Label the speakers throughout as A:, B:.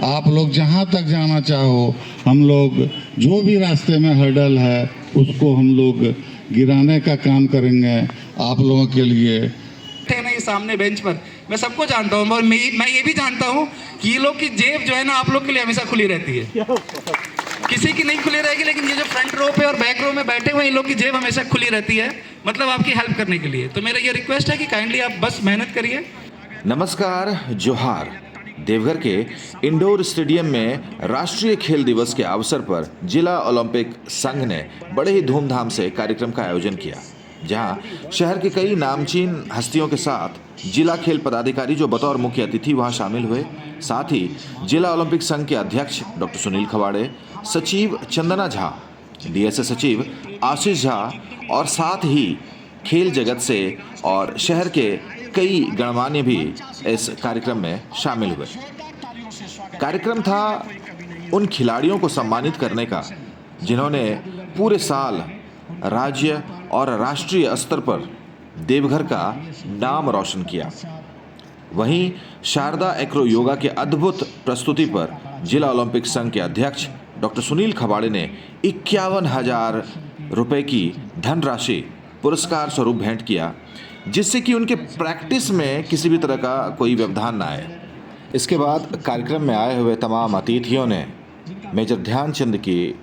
A: आप लोग जहाँ तक जाना चाहो, हम लोग जो भी रास्ते में हर्डल है उसको हम लोग गिराने का काम करेंगे आप लोगों के लिए।
B: थे ना ये सामने बेंच पर, मैं सबको जानता हूँ और मैं ये भी जानता हूँ कि ये लोग की जेब जो है ना आप लोग के लिए हमेशा खुली रहती है। किसी की नहीं खुली रहेगी, लेकिन ये जो फ्रंट रो पे और बैक रो में बैठे हुए इन लोग की जेब हमेशा खुली रहती है, मतलब आपकी हेल्प करने के लिए। तो मेरा ये रिक्वेस्ट है कि काइंडली आप बस मेहनत करिए।
C: नमस्कार, जोहार। देवघर के इंडोर स्टेडियम में राष्ट्रीय खेल दिवस के अवसर पर जिला ओलंपिक संघ ने बड़े ही धूमधाम से कार्यक्रम का आयोजन किया, जहां शहर के कई नामचीन हस्तियों के साथ जिला खेल पदाधिकारी जो बतौर मुख्य अतिथि वहां शामिल हुए। साथ ही जिला ओलंपिक संघ के अध्यक्ष डॉक्टर सुनील खवाड़े, सचिव चंदना झा, डीएसए सचिव आशीष झा और साथ ही खेल जगत से और शहर के कई गणमान्य भी इस कार्यक्रम में शामिल हुए। कार्यक्रम था उन खिलाड़ियों को सम्मानित करने का जिन्होंने पूरे साल राज्य और राष्ट्रीय स्तर पर देवघर का नाम रोशन किया। वहीं शारदा एक्रो योगा के अद्भुत प्रस्तुति पर जिला ओलंपिक संघ के अध्यक्ष डॉक्टर सुनील खवाड़े ने 51,000 रुपए की धनराशि पुरस्कार स्वरूप भेंट किया, जिससे कि उनके प्रैक्टिस में किसी भी तरह का कोई व्यवधान न आए। इसके बाद कार्यक्रम में आए हुए तमाम अतिथियों ने मेजर ध्यानचंद की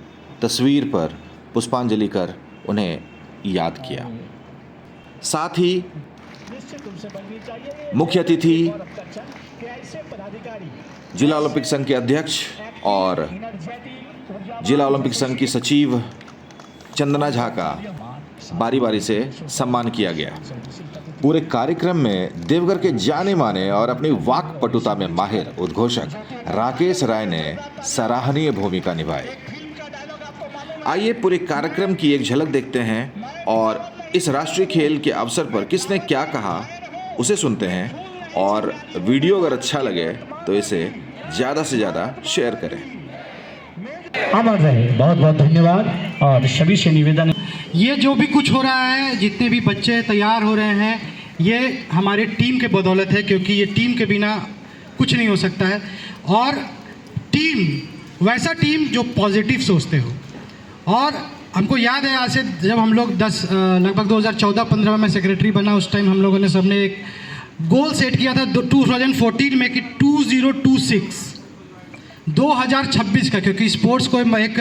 C: तस्वीर पर पुष्पांजलि कर उन्हें याद किया। साथ ही मुख्य अतिथि जिला ओलंपिक संघ के अध्यक्ष और जिला ओलंपिक संघ की सचिव चंदना झा का बारी बारी से सम्मान किया गया। पूरे कार्यक्रम में देवघर के जाने माने और अपनी वाक पटुता में माहिर उद्घोषक राकेश राय ने सराहनीय भूमिका निभाई। आइए पूरे कार्यक्रम की एक झलक देखते हैं और इस राष्ट्रीय खेल के अवसर पर किसने क्या कहा उसे सुनते हैं, और वीडियो अगर अच्छा लगे तो इसे ज़्यादा से ज़्यादा शेयर करें।
D: आभार रहे, बहुत बहुत धन्यवाद। और सभी से निवेदन है,
E: ये जो भी कुछ हो रहा है, जितने भी बच्चे तैयार हो रहे हैं, ये हमारे टीम के बदौलत है, क्योंकि ये टीम के बिना कुछ नहीं हो सकता है। और टीम वैसा टीम जो पॉजिटिव सोचते हो। और हमको याद है आज से जब हम लोग लगभग 2014-15 में मैं सेक्रेटरी बना, उस टाइम हम लोगों ने सबने एक गोल सेट किया था 2014 में कि 2026 का, क्योंकि स्पोर्ट्स कोई एक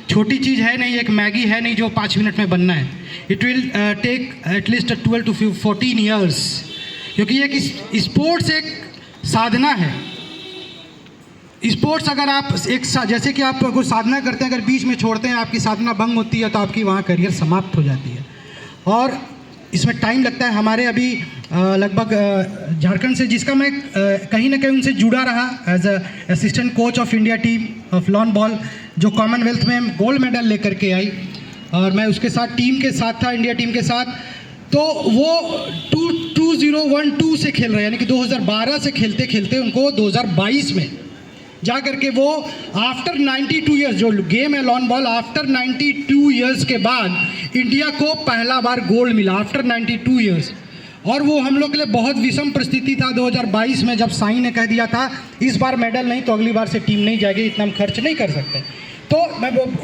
E: छोटी चीज़ है नहीं, एक मैगी है नहीं जो 5 मिनट में बनना है। It will take at least 12 to 14 years, क्योंकि एक स्पोर्ट्स एक साधना है। स्पोर्ट्स अगर आप जैसे कि आप कोई साधना करते हैं, अगर बीच में छोड़ते हैं, आपकी साधना भंग होती है, तो आपकी वहाँ करियर समाप्त हो जाती है। और इसमें टाइम लगता है। हमारे अभी लगभग झारखंड से, जिसका मैं कहीं ना कहीं उनसे जुड़ा रहा as assistant coach of India team of lawn ball, जो कॉमनवेल्थ में गोल्ड मेडल लेकर के आई, और मैं उसके साथ टीम के साथ था, इंडिया टीम के साथ। तो वो 2012 से खेल रहे हैं, यानी कि 2012 से खेलते खेलते उनको 2022 में जा करके वो आफ्टर 92 ईयर्स, जो गेम है लॉन बॉल, आफ्टर 92 ईयर्स के बाद इंडिया को पहला बार गोल्ड मिला, आफ्टर 92 ईयर्स। और वो हम लोग के लिए बहुत विषम परिस्थिति था 2022 में, जब साईं ने कह दिया था इस बार मेडल नहीं तो अगली बार से टीम नहीं जाएगी, इतना हम खर्च नहीं कर सकते। तो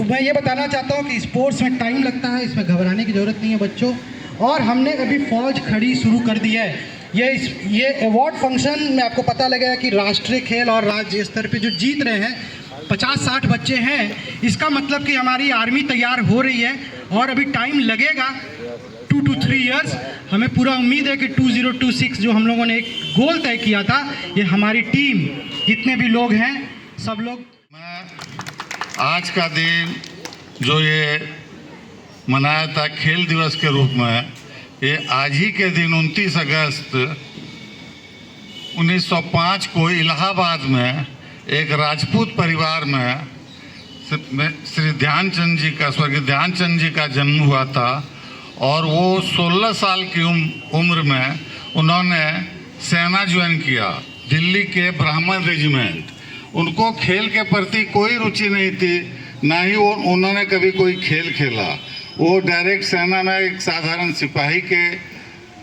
E: मैं ये बताना चाहता हूँ कि स्पोर्ट्स में टाइम लगता है, इसमें घबराने की ज़रूरत नहीं है बच्चों। और हमने अभी फौज खड़ी शुरू कर दी है। ये अवार्ड फंक्शन में आपको पता लगेगा कि राष्ट्रीय खेल और राज्य स्तर पे जो जीत रहे हैं 50-60 बच्चे हैं, इसका मतलब कि हमारी आर्मी तैयार हो रही है। और अभी टाइम लगेगा 2 to 3 ईयर्स। हमें पूरा उम्मीद है कि 2026 जो हम लोगों ने एक गोल तय किया था, ये हमारी टीम जितने भी लोग हैं सब लोग।
A: आज का दिन जो ये मनाया था खेल दिवस के रूप में, ये आज ही के दिन 29 अगस्त 1905 को इलाहाबाद में एक राजपूत परिवार में श्री ध्यानचंद जी का, स्वर्गीय ध्यानचंद जी का जन्म हुआ था। और वो 16 साल की उम्र में उन्होंने सेना ज्वाइन किया, दिल्ली के ब्राह्मण रेजिमेंट। उनको खेल के प्रति कोई रुचि नहीं थी, ना ही उन्होंने कभी कोई खेल खेला। वो डायरेक्ट सेना में एक साधारण सिपाही के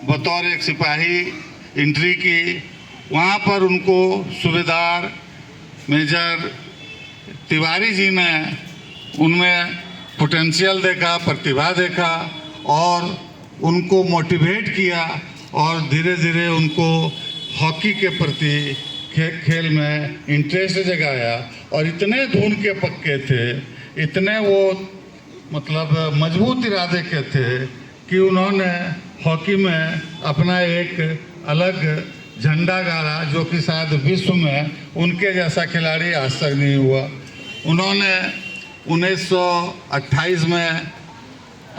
A: बतौर एक सिपाही एंट्री की। वहाँ पर उनको सूबेदार मेजर तिवारी जी ने उनमें पोटेंशियल देखा, प्रतिभा देखा और उनको मोटिवेट किया और धीरे धीरे उनको हॉकी के प्रति खेल में इंटरेस्ट जगाया। और इतने धुन के पक्के थे, इतने वो मतलब मजबूत इरादे के थे कि उन्होंने हॉकी में अपना एक अलग झंडा गाड़ा, जो कि शायद विश्व में उनके जैसा खिलाड़ी आज तक नहीं हुआ। उन्होंने 1928 में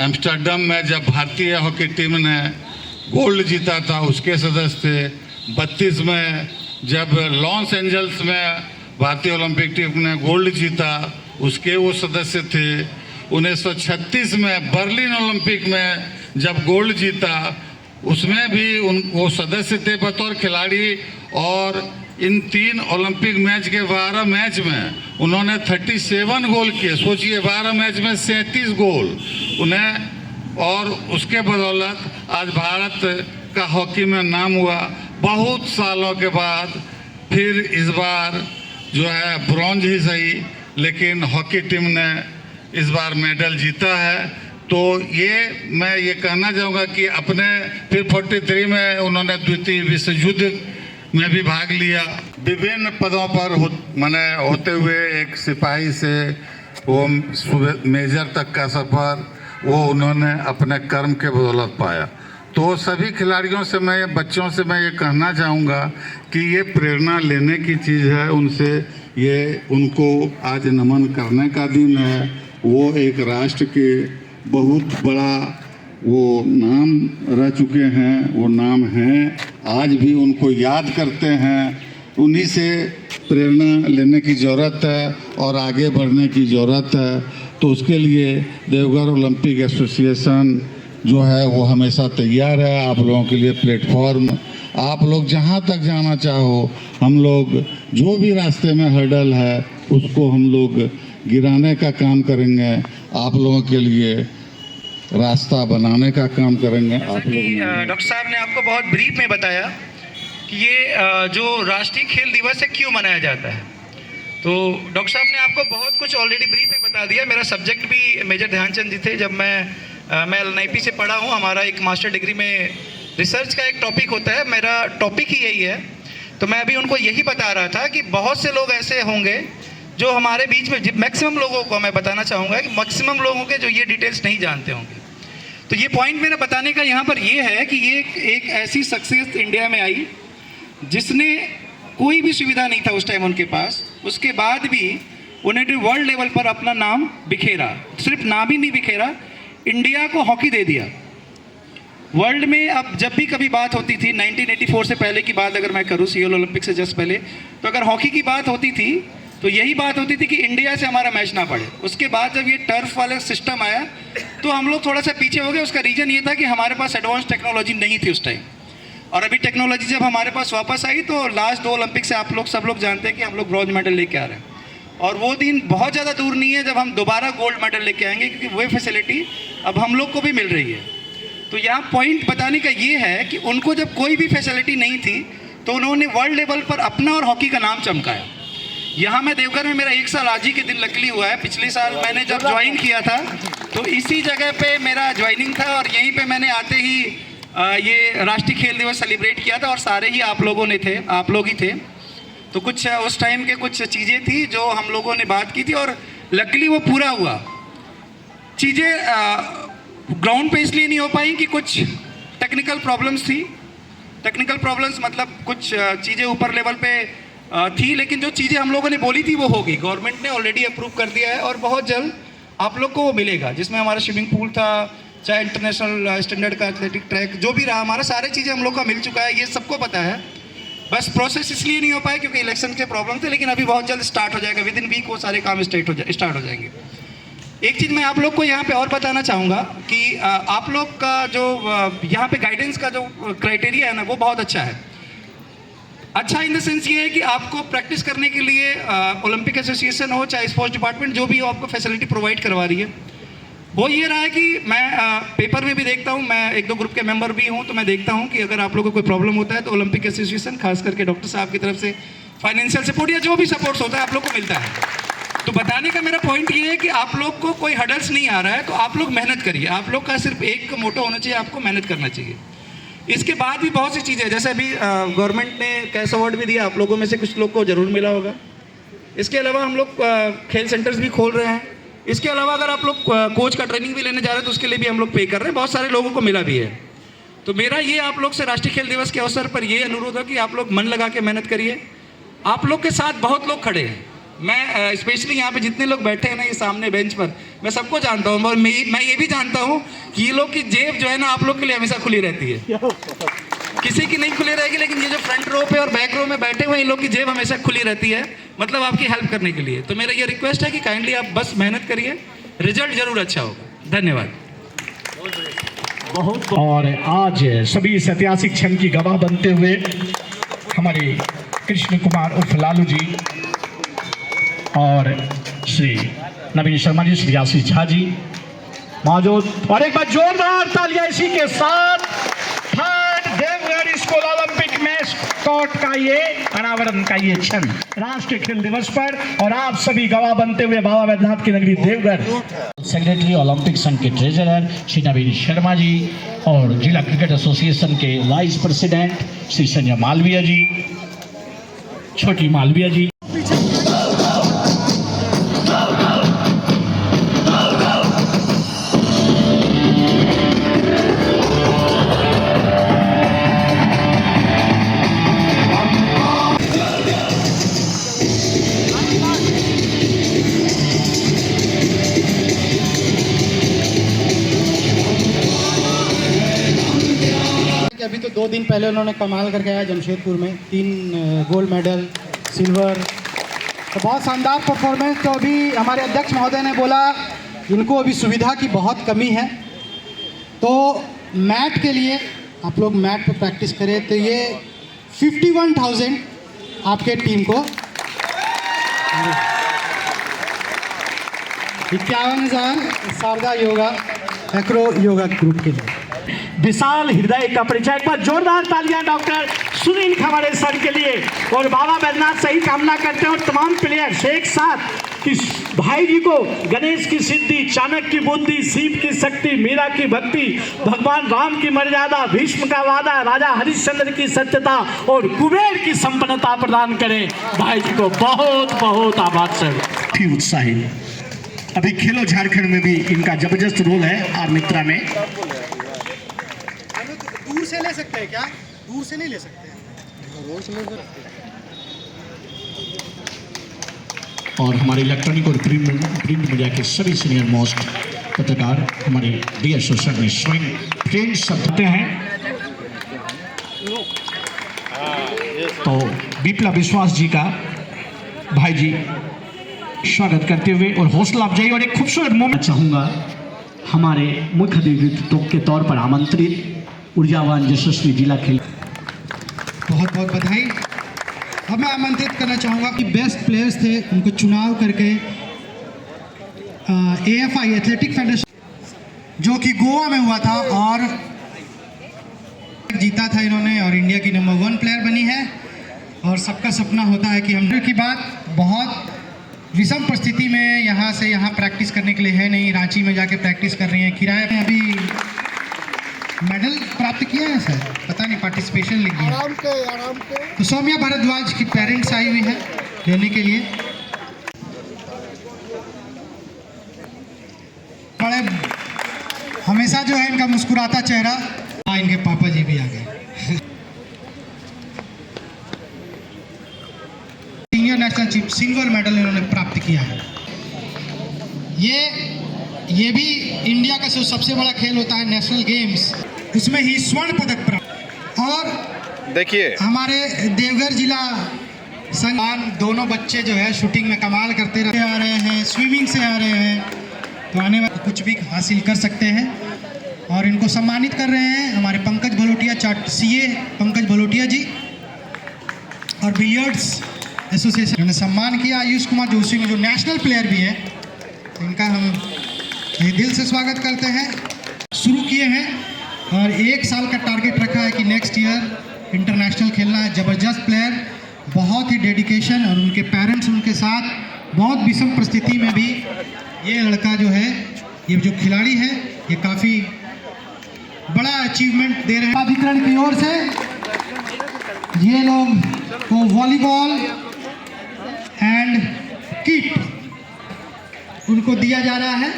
A: एम्स्टर्डम में जब भारतीय हॉकी टीम ने गोल्ड जीता था, उसके सदस्य थे। 32 में जब लॉस एंजल्स में भारतीय ओलंपिक टीम ने गोल्ड जीता, उसके वो सदस्य थे। 1936 में बर्लिन ओलंपिक में जब गोल्ड जीता, उसमें भी वो सदस्य थे बतौर खिलाड़ी। और इन 3 ओलंपिक मैच के 12 मैच में उन्होंने 37 गोल किए। सोचिए, 12 मैच में 37 गोल उन्हें, और उसके बदौलत आज भारत का हॉकी में नाम हुआ। बहुत सालों के बाद फिर इस बार जो है ब्रॉन्ज ही सही, लेकिन हॉकी टीम ने इस बार मेडल जीता है। तो ये मैं ये कहना चाहूँगा कि अपने फिर 43 में उन्होंने द्वितीय विश्व युद्ध में भी भाग लिया। विभिन्न पदों पर होते हुए एक सिपाही से वो मेजर तक का सफ़र वो उन्होंने अपने कर्म के बदौलत पाया। तो सभी खिलाड़ियों से मैं, बच्चों से मैं ये कहना चाहूँगा कि ये प्रेरणा लेने की चीज़ है उनसे। ये उनको आज नमन करने का दिन है। वो एक राष्ट्र के बहुत बड़ा वो नाम रह चुके हैं, वो नाम हैं, आज भी उनको याद करते हैं। उन्हीं से प्रेरणा लेने की ज़रूरत है और आगे बढ़ने की ज़रूरत है। तो उसके लिए देवघर ओलंपिक एसोसिएशन जो है वो हमेशा तैयार है आप लोगों के लिए प्लेटफॉर्म। आप लोग जहाँ तक जाना चाहो, हम लोग जो भी रास्ते में हर्डल है उसको हम लोग गिराने का काम करेंगे, आप लोगों के लिए रास्ता बनाने का काम करेंगे। आप लोग
B: डॉक्टर साहब ने आपको बहुत ब्रीफ में बताया कि ये जो राष्ट्रीय खेल दिवस है क्यों मनाया जाता है। तो डॉक्टर साहब ने आपको बहुत कुछ ऑलरेडी ब्रीफ में बता दिया। मेरा सब्जेक्ट भी मेजर ध्यानचंद जी थे। जब मैं LNIP से पढ़ा हूँ, हमारा एक मास्टर डिग्री में रिसर्च का एक टॉपिक होता है, मेरा टॉपिक ही यही है। तो मैं अभी उनको यही बता रहा था कि बहुत से लोग ऐसे होंगे जो हमारे बीच में, मैक्सिमम लोगों को मैं बताना चाहूँगा कि मैक्सिमम लोगों के जो ये डिटेल्स नहीं जानते होंगे। तो ये पॉइंट मेरा बताने का यहाँ पर ये है कि ये एक ऐसी सक्सेस इंडिया में आई जिसने कोई भी सुविधा नहीं था उस टाइम उनके पास, उसके बाद भी उन्होंने वर्ल्ड लेवल पर अपना नाम बिखेरा। सिर्फ नाम ही नहीं बिखेरा, इंडिया को हॉकी दे दिया वर्ल्ड में। अब जब भी कभी बात होती थी 1984 से पहले की बात अगर मैं करूँ, सियोल ओलंपिक से जस्ट पहले, तो अगर हॉकी की बात होती थी तो यही बात होती थी कि इंडिया से हमारा मैच ना पड़े। उसके बाद जब ये टर्फ वाला सिस्टम आया तो हम लोग थोड़ा सा पीछे हो गए। उसका रीज़न ये था कि हमारे पास एडवांस टेक्नोलॉजी नहीं थी उस टाइम, और अभी टेक्नोलॉजी जब हमारे पास वापस आई तो लास्ट 2 ओलंपिक से आप लोग सब लोग जानते हैं कि हम लोग ब्रॉन्ज मेडल लेके आ रहे हैं। और वो दिन बहुत ज़्यादा दूर नहीं है जब हम दोबारा गोल्ड मेडल लेके आएंगे, क्योंकि वही फैसिलिटी अब हम लोग को भी मिल रही है। तो यहाँ पॉइंट बताने का ये है कि उनको जब कोई भी फैसिलिटी नहीं थी तो उन्होंने वर्ल्ड लेवल पर अपना और हॉकी का नाम चमकाया। यहाँ मैं देवघर में, मेरा 1 साल आज ही के दिन लकली हुआ है। पिछले साल मैंने जब ज्वाइन किया था तो इसी जगह पे मेरा ज्वाइनिंग था और यहीं पे मैंने आते ही ये राष्ट्रीय खेल दिवस सेलिब्रेट किया था और सारे ही आप लोगों ने थे, आप लोग ही थे। तो कुछ उस टाइम के कुछ चीज़ें थी जो हम लोगों ने बात की थी और लकली वो पूरा हुआ। चीज़ें ग्राउंड पे इसलिए नहीं हो पाई कि कुछ टेक्निकल प्रॉब्लम्स थी। टेक्निकल प्रॉब्लम्स मतलब कुछ चीज़ें ऊपर लेवल पे थी, लेकिन जो चीज़ें हम लोगों ने बोली थी वो होगी। गवर्नमेंट ने ऑलरेडी अप्रूव कर दिया है और बहुत जल्द आप लोग को वो मिलेगा, जिसमें हमारा स्विमिंग पूल था, चाहे इंटरनेशनल स्टैंडर्ड का एथलेटिक ट्रैक जो भी रहा, हमारा सारी चीज़ें हम लोग का मिल चुका है। ये सबको पता है, बस प्रोसेस इसलिए नहीं हो पाया क्योंकि इलेक्शन के प्रॉब्लम थे, लेकिन अभी बहुत जल्द स्टार्ट हो जाएगा। विद इन वीक वो सारे काम स्टार्ट हो जाएंगे। एक चीज़ मैं आप लोग को यहाँ पे और बताना चाहूँगा कि आप लोग का जो यहाँ पे गाइडेंस का जो क्राइटेरिया है ना, वो बहुत अच्छा है। अच्छा इन द सेंस ये है कि आपको प्रैक्टिस करने के लिए ओलंपिक एसोसिएशन हो चाहे स्पोर्ट्स डिपार्टमेंट जो भी हो, आपको फैसिलिटी प्रोवाइड करवा रही है। वो ये रहा है कि मैं पेपर में भी देखता हूँ, मैं 1-2 ग्रुप के मेंबर भी हूँ, तो मैं देखता हूँ कि अगर आप लोगों को कोई प्रॉब्लम होता है तो ओलंपिक एसोसिएशन खास करके डॉक्टर साहब की तरफ से फाइनेंशियल सपोर्ट या जो भी सपोर्ट्स होता है आप लोग को मिलता है। तो बताने का मेरा पॉइंट ये है कि आप लोग को कोई हडल्स नहीं आ रहा है तो आप लोग मेहनत करिए। आप लोग का सिर्फ एक मोटो होना चाहिए, आपको मेहनत करना चाहिए। इसके बाद भी बहुत सी चीज़ें, जैसे अभी गवर्नमेंट ने कैश अवार्ड भी दिया, आप लोगों में से कुछ लोग को ज़रूर मिला होगा। इसके अलावा हम लोग खेल सेंटर्स भी खोल रहे हैं। इसके अलावा अगर आप लोग कोच का ट्रेनिंग भी लेने जा रहे हैं तो उसके लिए भी हम लोग पे कर रहे हैं। बहुत सारे लोगों को मिला भी है। तो मेरा ये आप लोग से राष्ट्रीय खेल दिवस के अवसर पर ये अनुरोध है कि आप लोग मन लगा के मेहनत करिए। आप लोग के साथ बहुत लोग खड़े हैं। मैं स्पेशली यहाँ पे जितने लोग बैठे हैं ना ये सामने बेंच पर, मैं सबको जानता हूँ और मैं ये भी जानता हूँ कि ये लोग की जेब जो है ना आप लोग के लिए हमेशा खुली रहती है। किसी की नहीं खुली रहेगी, लेकिन ये जो फ्रंट रो पे और बैक रो में बैठे हुए इन लोग की जेब हमेशा खुली रहती है, मतलब आपकी हेल्प करने के लिए। तो मेरा ये रिक्वेस्ट है कि काइंडली आप बस मेहनत करिए, रिजल्ट जरूर अच्छा होगा। धन्यवाद।
D: बहुत। और आज सभी इस ऐतिहासिक क्षण की गवाह बनते हुए हमारे कृष्ण कुमार उर्फ लालू जी और श्री नवीन शर्मा जी, श्री आशीष झा जी मौजूद। और एक बार जोरदार तालियां इसी के साथ third Deoghar school Olympic mascot का ये अनावरण का ये क्षण राष्ट्रीय खेल दिवस पर, और आप सभी गवाह बनते हुए बाबा बैद्यनाथ की नगरी देवघर। सेक्रेटरी ओलंपिक संघ के ट्रेजरर श्री नवीन शर्मा जी और जिला क्रिकेट एसोसिएशन के वाइस प्रेसिडेंट श्री संजय मालवीय जी, छोटी मालवीय जी।
E: अभी तो 2 दिन पहले उन्होंने कमाल करके आया जमशेदपुर में, 3 गोल्ड मेडल, सिल्वर, तो बहुत शानदार परफॉर्मेंस। तो अभी हमारे अध्यक्ष महोदय ने बोला इनको अभी सुविधा की बहुत कमी है, तो मैट के लिए आप लोग मैट पे प्रैक्टिस करें। तो ये 51,000 आपके टीम को 51,000 शारदा योगा एक्रो योगा ग्रुप के लिए।
D: विशाल हृदय का परिचय। एक बार जोरदार तालियां डॉक्टर सुनील खवाड़े सर के लिए। और बाबा बैद्यनाथ से ही कामना करते हैं और तमाम प्लेयर्स एक साथ कि भाई जी को गणेश की सिद्धि, चाणक्य की बुद्धि, शिव की शक्ति, मीरा की भक्ति, भगवान राम की मर्यादा, भीष्म का वादा, राजा हरिश्चंद्र की सत्यता और कुबेर की संपन्नता प्रदान करें। भाई जी को बहुत बहुत आभार सर। भी उत्साहित। अभी खेलो झारखंड में भी इनका जबरदस्त रोल है आर मित्रा में।
E: दूर से ले सकते हैं क्या? दूर से नहीं ले सकते हैं।
D: और हमारे इलेक्ट्रॉनिक और प्रिंट मीडिया के सभी सीनियर मोस्ट पत्रकार हमारे डी एसोसिएशन में स्वयं ट्रेन सकते हैं। तो विप्लव विश्वास जी का भाई जी स्वागत करते हुए और हौसला अफजाई और एक खूबसूरत मोमेंट चाहूँगा हमारे मुख्य अतिथि के तौर पर आमंत्रित ऊर्जावान यशस्वी जिला खेल।
E: बहुत बहुत बधाई। अब मैं आमंत्रित करना चाहूँगा कि बेस्ट प्लेयर्स थे उनको चुनाव करके AFI एथलेटिक फेडरेशन जो कि गोवा में हुआ था और जीता था इन्होंने और इंडिया की नंबर 1 प्लेयर बनी है। और सबका सपना होता है कि हम की बात बहुत विषम परिस्थिति में यहाँ से यहाँ प्रैक्टिस करने के लिए है नहीं, रांची में जाके प्रैक्टिस कर रही हैं। किराए में अभी मेडल प्राप्त किया है सर, पता नहीं पार्टिसिपेशन लिख दिया। आराम पे। तो सौम्या भारद्वाज की पेरेंट्स आई हुई है लेने के लिए। बड़े हमेशा जो है इनका मुस्कुराता चेहरा। इनके पापा जी भी आ गए। Senior national chief single medal इन्होंने प्राप्त किया है। ये भी इंडिया का सबसे बड़ा खेल होता है नेशनल गेम्स, उसमें ही स्वर्ण पदक प्राप्त। और देखिए हमारे देवघर जिला संघ दोनों बच्चे जो है शूटिंग में कमाल करते आ रहे हैं, स्विमिंग से आ रहे हैं, तो आने वाले कुछ भी हासिल कर सकते हैं। और इनको सम्मानित कर रहे हैं हमारे पंकज भलोटिया, CA पंकज भलोटिया जी और बिलियर्ड्स एसोसिएशन ने सम्मान किया। आयुष कुमार जोशी में जो नेशनल प्लेयर भी है, तो इनका हम दिल से स्वागत करते हैं। शुरू किए हैं और 1 साल का टारगेट रखा है कि नेक्स्ट ईयर इंटरनेशनल खेलना है। ज़बरदस्त प्लेयर बहुत ही डेडिकेशन, और उनके पेरेंट्स उनके साथ बहुत विषम परिस्थिति में भी ये लड़का जो है, ये जो खिलाड़ी है, ये काफ़ी बड़ा अचीवमेंट दे रहे हैं। प्राधिकरण की ओर से ये लोग को वॉलीबॉल एंड किट उनको दिया जा रहा है।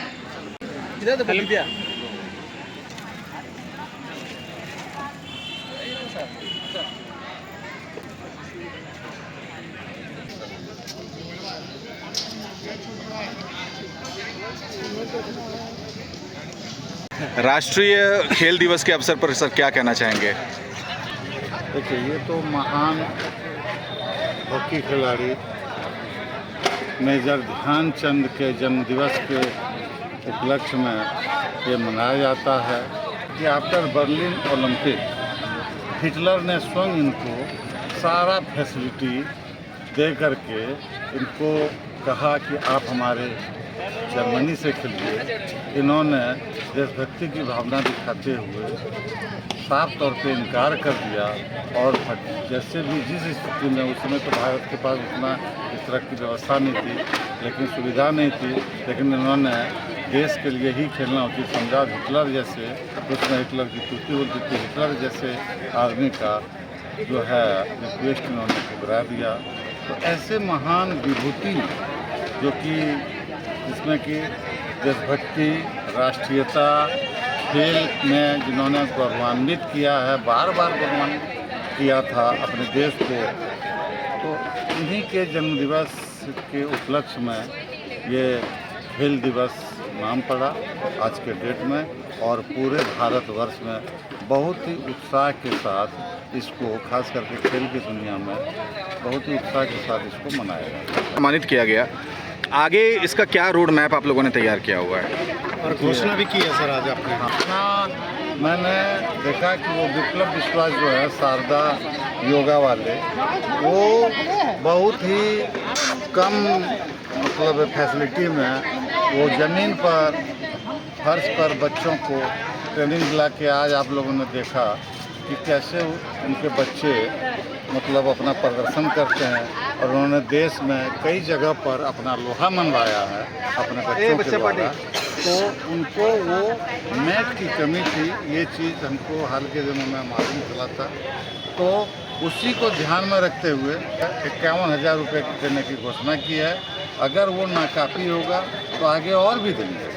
C: राष्ट्रीय खेल दिवस के अवसर पर सर क्या कहना चाहेंगे?
A: देखिए, ये तो महान हॉकी खिलाड़ी मेजर ध्यानचंद के जन्मदिवस के उपलक्ष्य में ये मनाया जाता है कि आफ्टर बर्लिन ओलंपिक हिटलर ने स्वयं इनको सारा फैसिलिटी दे करके इनको कहा कि आप हमारे जर्मनी से खेलिए। इन्होंने देशभक्ति की भावना दिखाते हुए साफ तौर पे इनकार कर दिया, और जैसे भी जिस स्थिति में उस समय तो भारत के पास उतना इस तरह की व्यवस्था नहीं थी, लेकिन सुविधा नहीं थी, लेकिन इन्होंने देश के लिए ही खेलना उचित समझा। हिटलर जैसे, उसमें हिटलर की स्तुति होती थी, हिटलर जैसे आदमी का जो है रिक्वेस्ट इन्होंने ठुकरा दिया। तो ऐसे महान विभूति जो कि जिसमें कि देशभक्ति, राष्ट्रीयता, खेल में जिन्होंने गौरवान्वित किया है, बार बार गौरवान्वित किया था अपने देश को, तो इन्हीं के जन्मदिवस के उपलक्ष्य में ये खेल दिवस नाम पड़ा आज के डेट में, और पूरे भारतवर्ष में बहुत ही उत्साह के साथ इसको, खास करके खेल की दुनिया में बहुत ही उत्साह के साथ इसको मनाया गया,
C: सम्मानित किया गया। आगे इसका क्या रोड मैप आप लोगों ने तैयार किया हुआ है?
F: और घोषणा भी की है सर आज आपने।
A: हाँ, मैंने देखा कि वो विप्लव विश्वास जो है शारदा योगा वाले, वो बहुत ही कम मतलब फैसिलिटी में वो ज़मीन पर, फर्श पर बच्चों को ट्रेनिंग दिला के आज आप लोगों ने देखा कि कैसे उनके बच्चे मतलब अपना प्रदर्शन करते हैं, और उन्होंने देश में कई जगह पर अपना लोहा मनवाया है अपने बच्चों के द्वारा। तो उनको वो मैट की कमी थी, ये चीज़ हमको हाल के दिनों में मालूम चला था, तो उसी को ध्यान में रखते हुए 51,000 रुपये देने की घोषणा की है। अगर वो नाकाफ़ी होगा तो आगे और भी देंगे,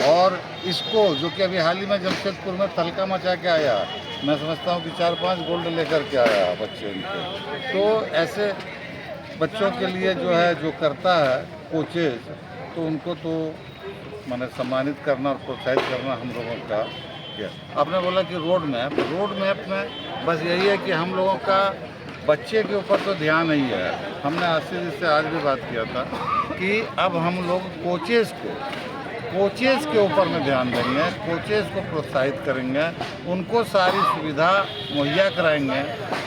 A: और इसको जो कि अभी हाल ही में जमशेदपुर में तहलका मचा के आया, मैं समझता हूँ कि 4-5 गोल्ड लेकर के आया बच्चे उनके। तो ऐसे बच्चों के लिए जो है, जो करता है कोचेज, तो उनको तो मैंने सम्मानित करना और प्रोत्साहित करना हम लोगों का क्या। आपने बोला कि रोड मैप में बस यही है कि हम लोगों का बच्चे के ऊपर तो ध्यान नहीं है। हमने आशीष जी से आज भी बात किया था कि अब हम लोग कोचेज़ के ऊपर में ध्यान देंगे, कोचेज़ को प्रोत्साहित करेंगे, उनको सारी सुविधा मुहैया कराएंगे।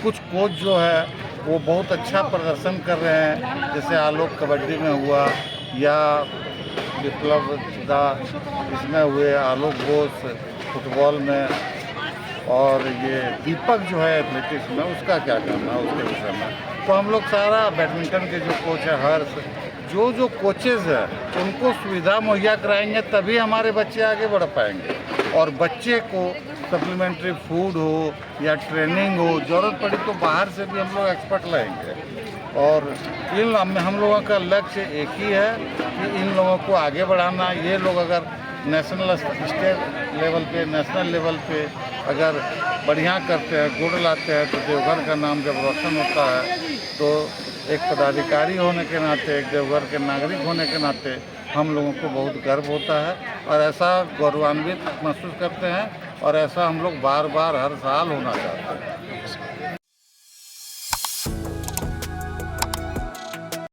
A: कुछ कोच जो है वो बहुत अच्छा प्रदर्शन कर रहे हैं, जैसे आलोक कबड्डी में हुआ, या विप्लव दा इसमें हुए, आलोक घोष फुटबॉल में, और ये दीपक जो है एथलेटिक्स में, उसका क्या करना है उसके विषय में। तो हम लोग सारा बैडमिंटन के जो कोच है हर्ष, जो कोचेज़ है उनको सुविधा मुहैया कराएंगे, तभी हमारे बच्चे आगे बढ़ पाएंगे। और बच्चे को सप्लीमेंट्री फूड हो या ट्रेनिंग हो, ज़रूरत पड़ी तो बाहर से भी हम लोग एक्सपर्ट लाएंगे। और इन हम लोगों का लक्ष्य एक ही है कि इन लोगों को आगे बढ़ाना। ये लोग अगर नेशनल स्टेट लेवल पे, नेशनल लेवल पे अगर बढ़िया करते हैं, गुड़ लाते हैं, तो देवघर का नाम जब रोशन होता है, तो एक पदाधिकारी होने के नाते, एक देवघर के नागरिक होने के नाते हम लोगों को बहुत गर्व होता है, और ऐसा गौरवान्वित महसूस करते हैं, और ऐसा हम लोग बार बार हर साल होना चाहते हैं।